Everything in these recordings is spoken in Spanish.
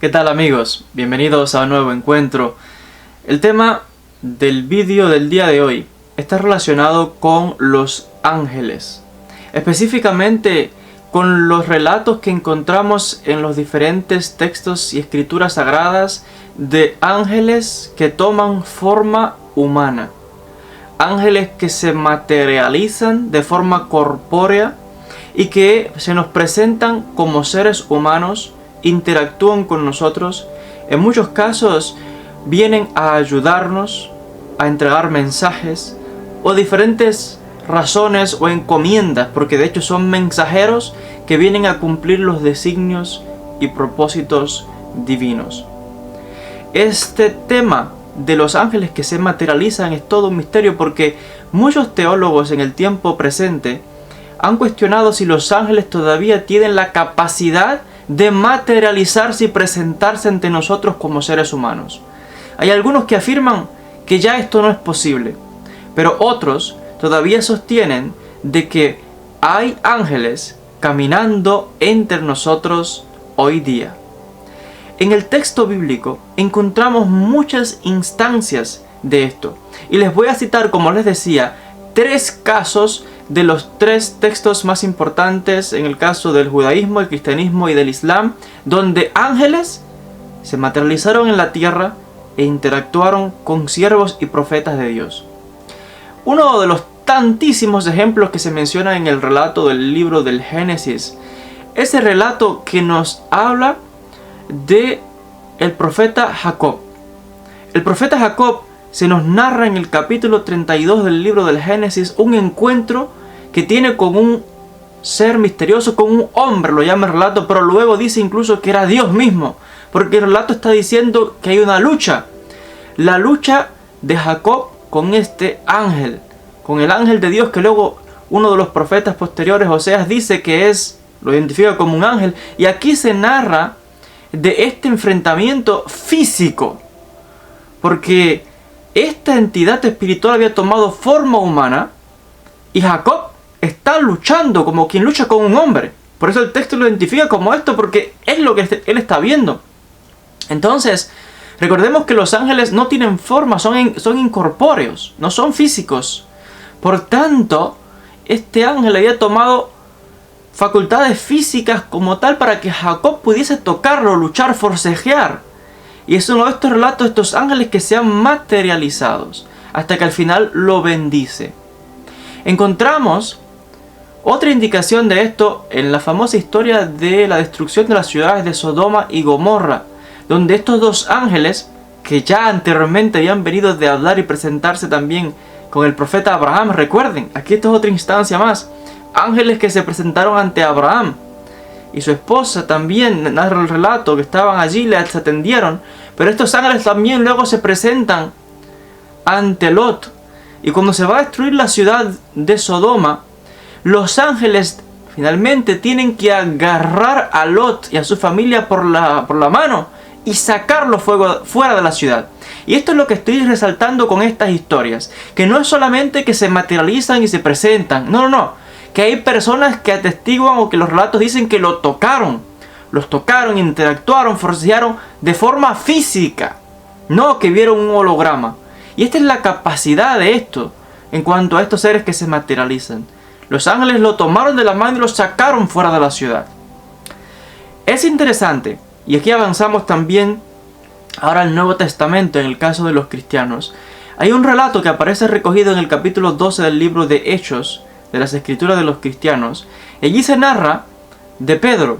¿Qué tal amigos? Bienvenidos a un nuevo encuentro. El tema del vídeo del día de hoy está relacionado con los ángeles. Específicamente con los relatos que encontramos en los diferentes textos y escrituras sagradas de ángeles que toman forma humana. Ángeles que se materializan de forma corpórea y que se nos presentan como seres humanos, interactúan con nosotros, en muchos casos vienen a ayudarnos, a entregar mensajes o diferentes razones o encomiendas, porque de hecho son mensajeros que vienen a cumplir los designios y propósitos divinos. Este tema de los ángeles que se materializan es todo un misterio, porque muchos teólogos en el tiempo presente han cuestionado si los ángeles todavía tienen la capacidad de materializarse y presentarse ante nosotros como seres humanos. Hay algunos que afirman que ya esto no es posible, pero otros todavía sostienen de que hay ángeles caminando entre nosotros hoy día. En el texto bíblico encontramos muchas instancias de esto, y les voy a citar, como les decía, 3 casos de los 3 textos más importantes en el caso del judaísmo, el cristianismo y del islam, donde ángeles se materializaron en la tierra e interactuaron con siervos y profetas de Dios. Uno de los tantísimos ejemplos que se menciona en el relato del libro del Génesis, ese relato que nos habla de el profeta Jacob. El profeta Jacob se nos narra en el capítulo 32 del libro del Génesis un encuentro que tiene con un ser misterioso, con un hombre, lo llama el relato, pero luego dice incluso que era Dios mismo, porque el relato está diciendo que hay una lucha, la lucha de Jacob con este ángel, con el ángel de Dios, que luego uno de los profetas posteriores, Oseas, dice que lo identifica como un ángel, y aquí se narra de este enfrentamiento físico, porque esta entidad espiritual había tomado forma humana y Jacob está luchando como quien lucha con un hombre. Por eso el texto lo identifica como esto, porque es lo que él está viendo. Entonces, recordemos que los ángeles no tienen forma, son incorpóreos, no son físicos. Por tanto, este ángel había tomado facultades físicas como tal para que Jacob pudiese tocarlo, luchar, forcejear. Y es uno de estos relatos de estos ángeles que se han materializado hasta que al final lo bendice. Encontramos otra indicación de esto en la famosa historia de la destrucción de las ciudades de Sodoma y Gomorra, donde estos 2 ángeles, que ya anteriormente habían venido de hablar y presentarse también con el profeta Abraham, recuerden, aquí esta es otra instancia más, ángeles que se presentaron ante Abraham y su esposa también, narra el relato, que estaban allí, les atendieron, pero estos ángeles también luego se presentan ante Lot, y cuando se va a destruir la ciudad de Sodoma, los ángeles finalmente tienen que agarrar a Lot y a su familia por la mano y sacarlo fuera de la ciudad. Y esto es lo que estoy resaltando con estas historias, que no es solamente que se materializan y se presentan, no, que hay personas que atestiguan o que los relatos dicen que los tocaron, interactuaron, forcejearon de forma física, no que vieron un holograma. Y esta es la capacidad de esto en cuanto a estos seres que se materializan. Los ángeles lo tomaron de la mano y lo sacaron fuera de la ciudad. Es interesante, y aquí avanzamos también ahora al Nuevo Testamento en el caso de los cristianos. Hay un relato que aparece recogido en el capítulo 12 del libro de Hechos, de las Escrituras de los cristianos. Y allí se narra de Pedro,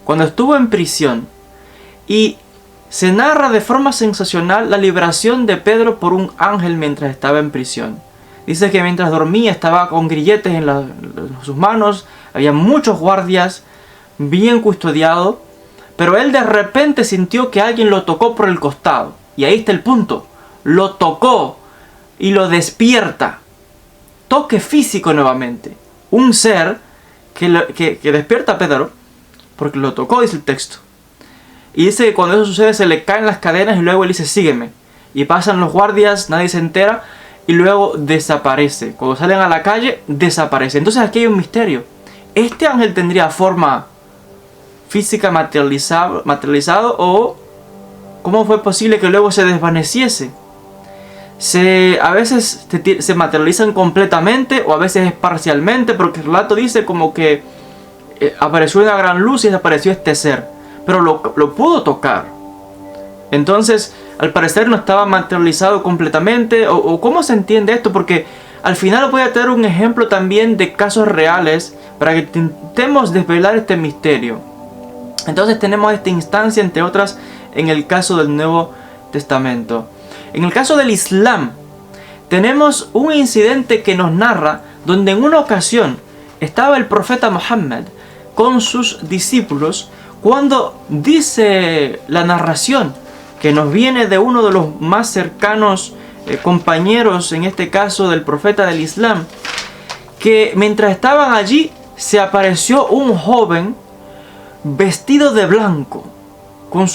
cuando estuvo en prisión, y se narra de forma sensacional la liberación de Pedro por un ángel mientras estaba en prisión. Dice que mientras dormía estaba con grilletes en sus manos, había muchos guardias, bien custodiado, pero él de repente sintió que alguien lo tocó por el costado. Y ahí está el punto, lo tocó y lo despierta. Toque físico nuevamente. Un ser que despierta a Pedro, porque lo tocó, dice el texto. Y dice que cuando eso sucede se le caen las cadenas y luego él dice sígueme. Y pasan los guardias, nadie se entera y luego desaparece. Cuando salen a la calle, desaparece. Entonces aquí hay un misterio. Este ángel tendría forma física materializado, o cómo fue posible que luego se desvaneciese. A veces se materializan completamente o a veces parcialmente, porque el relato dice como que apareció una gran luz y desapareció este ser, pero lo pudo tocar. Entonces, al parecer no estaba materializado completamente, o ¿cómo se entiende esto? Porque al final voy a traer un ejemplo también de casos reales para que intentemos desvelar este misterio. Entonces tenemos esta instancia, entre otras, en el caso del Nuevo Testamento. En el caso del Islam, tenemos un incidente que nos narra donde en una ocasión estaba el profeta Muhammad con sus discípulos, cuando dice la narración que nos viene de uno de los más cercanos compañeros, en este caso del profeta del Islam, que mientras estaban allí se apareció un joven vestido de blanco, con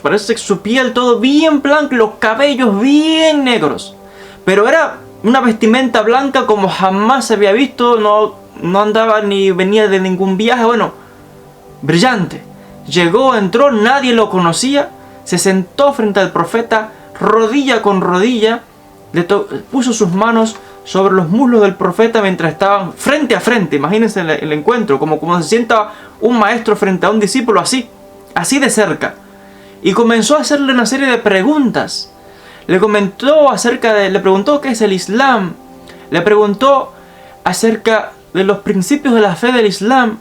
parece su piel todo bien blanca y los cabellos bien negros, pero era una vestimenta blanca como jamás se había visto, no andaba ni venía de ningún viaje, bueno, brillante. Llegó, entró, nadie lo conocía, se sentó frente al profeta, rodilla con rodilla, puso sus manos sobre los muslos del profeta mientras estaban frente a frente. Imagínense el encuentro, como se sienta un maestro frente a un discípulo, así de cerca. Y comenzó a hacerle una serie de preguntas. Le preguntó qué es el Islam, le preguntó acerca de los principios de la fe del Islam,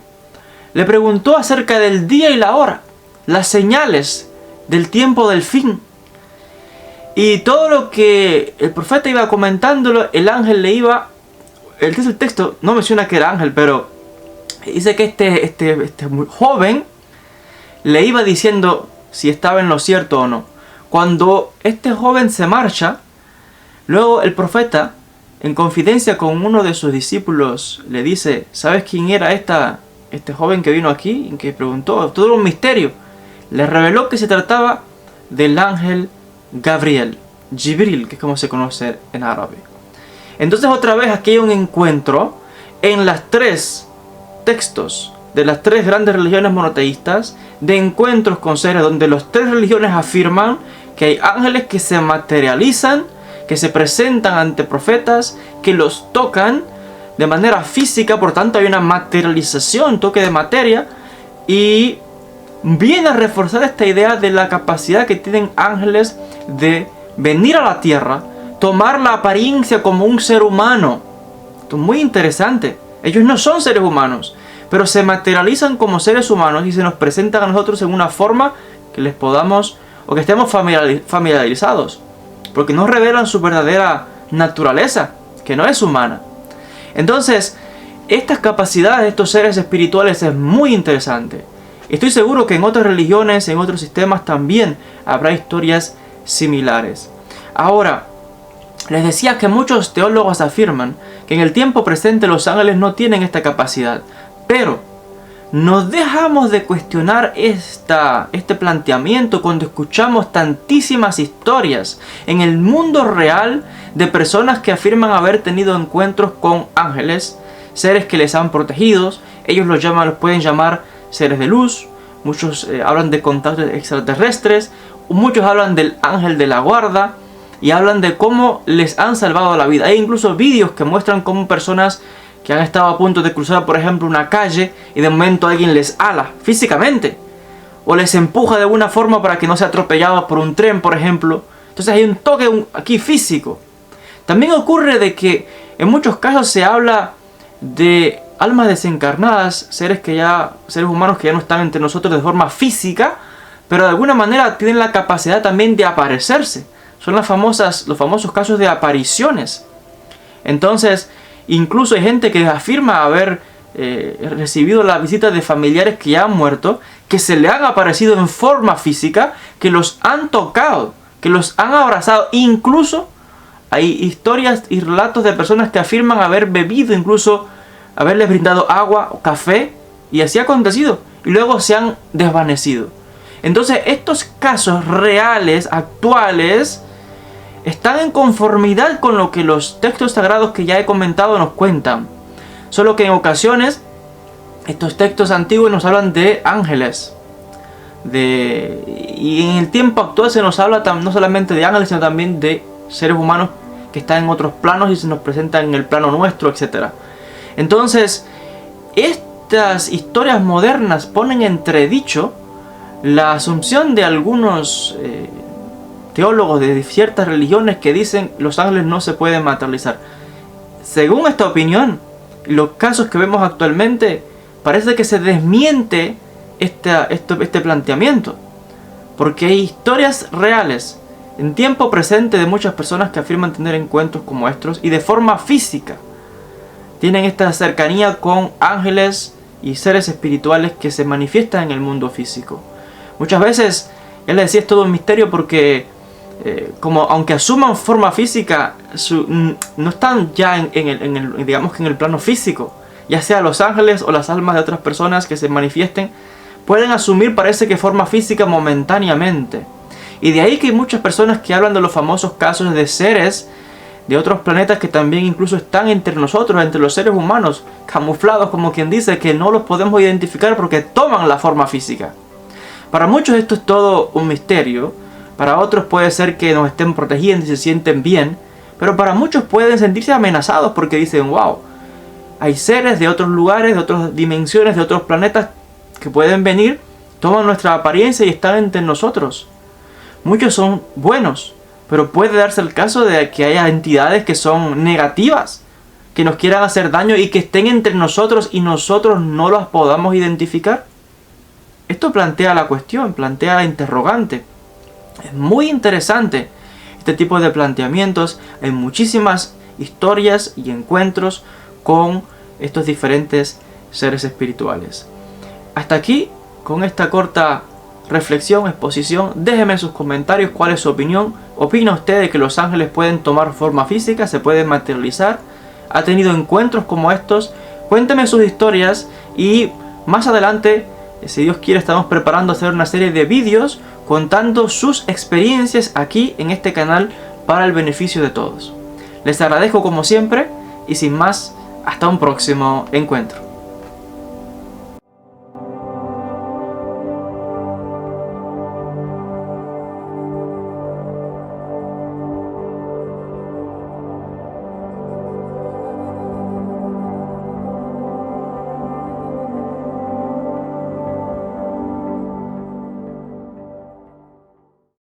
le preguntó acerca del día y la hora, las señales del tiempo del fin. Y todo lo que el profeta iba comentándolo, el ángel le iba... El texto no menciona que era ángel, pero dice que este joven le iba diciendo si estaba en lo cierto o no. Cuando este joven se marcha, luego el profeta, en confidencia con uno de sus discípulos, le dice: ¿sabes quién era este joven que vino aquí y que preguntó? Todo era un misterio. Le reveló que se trataba del ángel Gabriel, Jibril, que es como se conoce en árabe. Entonces otra vez aquí hay un encuentro en las tres textos de las tres grandes religiones monoteístas, de encuentros con seres donde las tres religiones afirman que hay ángeles que se materializan, que se presentan ante profetas, que los tocan de manera física, por tanto hay una materialización, toque de materia, y viene a reforzar esta idea de la capacidad que tienen ángeles de venir a la tierra, tomar la apariencia como un ser humano. Esto es muy interesante. Ellos no son seres humanos, pero se materializan como seres humanos y se nos presentan a nosotros en una forma que les podamos, o que estemos familiarizados, porque nos revelan su verdadera naturaleza, que no es humana. Entonces, estas capacidades de estos seres espirituales es muy interesante. Estoy seguro que en otras religiones, en otros sistemas también habrá historias similares. Ahora, les decía que muchos teólogos afirman que en el tiempo presente los ángeles no tienen esta capacidad, pero nos dejamos de cuestionar este planteamiento cuando escuchamos tantísimas historias en el mundo real de personas que afirman haber tenido encuentros con ángeles, seres que les han protegido. Ellos los pueden llamar seres de luz, muchos hablan de contactos extraterrestres, muchos hablan del ángel de la guarda y hablan de cómo les han salvado la vida. Hay incluso vídeos que muestran cómo personas que han estado a punto de cruzar, por ejemplo, una calle y de momento alguien les ala físicamente o les empuja de alguna forma para que no sea atropellado por un tren, por ejemplo. Entonces hay un toque aquí físico. También ocurre de que en muchos casos se habla de almas desencarnadas, seres humanos que ya no están entre nosotros de forma física, pero de alguna manera tienen la capacidad también de aparecerse. Son los famosos casos de apariciones. Entonces, incluso hay gente que afirma haber recibido la visita de familiares que ya han muerto, que se le han aparecido en forma física, que los han tocado, que los han abrazado. Incluso hay historias y relatos de personas que afirman haber bebido, incluso haberles brindado agua o café, y así ha acontecido, y luego se han desvanecido. Entonces estos casos reales, actuales, están en conformidad con lo que los textos sagrados que ya he comentado nos cuentan. Solo que en ocasiones estos textos antiguos nos hablan de ángeles. Y en el tiempo actual se nos habla no solamente de ángeles, sino también de seres humanos que están en otros planos y se nos presentan en el plano nuestro, etc. Entonces, estas historias modernas ponen entredicho la asunción de algunos teólogos de ciertas religiones que dicen los ángeles no se pueden materializar. Según esta opinión, los casos que vemos actualmente, parece que se desmiente este planteamiento, porque hay historias reales en tiempo presente de muchas personas que afirman tener encuentros como estos y de forma física tienen esta cercanía con ángeles y seres espirituales que se manifiestan en el mundo físico. Muchas veces, él le decía, es todo un misterio porque como aunque asuman forma física, no están ya digamos que en el plano físico, ya sea los ángeles o las almas de otras personas que se manifiesten, pueden asumir, parece que forma física momentáneamente. Y de ahí que hay muchas personas que hablan de los famosos casos de seres de otros planetas que también incluso están entre nosotros, entre los seres humanos, camuflados, como quien dice, que no los podemos identificar porque toman la forma física. Para muchos esto es todo un misterio, para otros puede ser que nos estén protegiendo y se sienten bien, pero para muchos pueden sentirse amenazados porque dicen, wow, hay seres de otros lugares, de otras dimensiones, de otros planetas que pueden venir, toman nuestra apariencia y están entre nosotros. Muchos son buenos, pero puede darse el caso de que haya entidades que son negativas, que nos quieran hacer daño y que estén entre nosotros y nosotros no las podamos identificar. Esto plantea la cuestión, plantea la interrogante. Es muy interesante este tipo de planteamientos. Hay muchísimas historias y encuentros con estos diferentes seres espirituales. Hasta aquí, con esta corta reflexión, exposición, déjenme en sus comentarios cuál es su opinión. ¿Opina usted de que los ángeles pueden tomar forma física, se pueden materializar? ¿Ha tenido encuentros como estos? Cuénteme sus historias y más adelante, si Dios quiere, estamos preparando hacer una serie de vídeos contando sus experiencias aquí en este canal para el beneficio de todos. Les agradezco como siempre y sin más, hasta un próximo encuentro.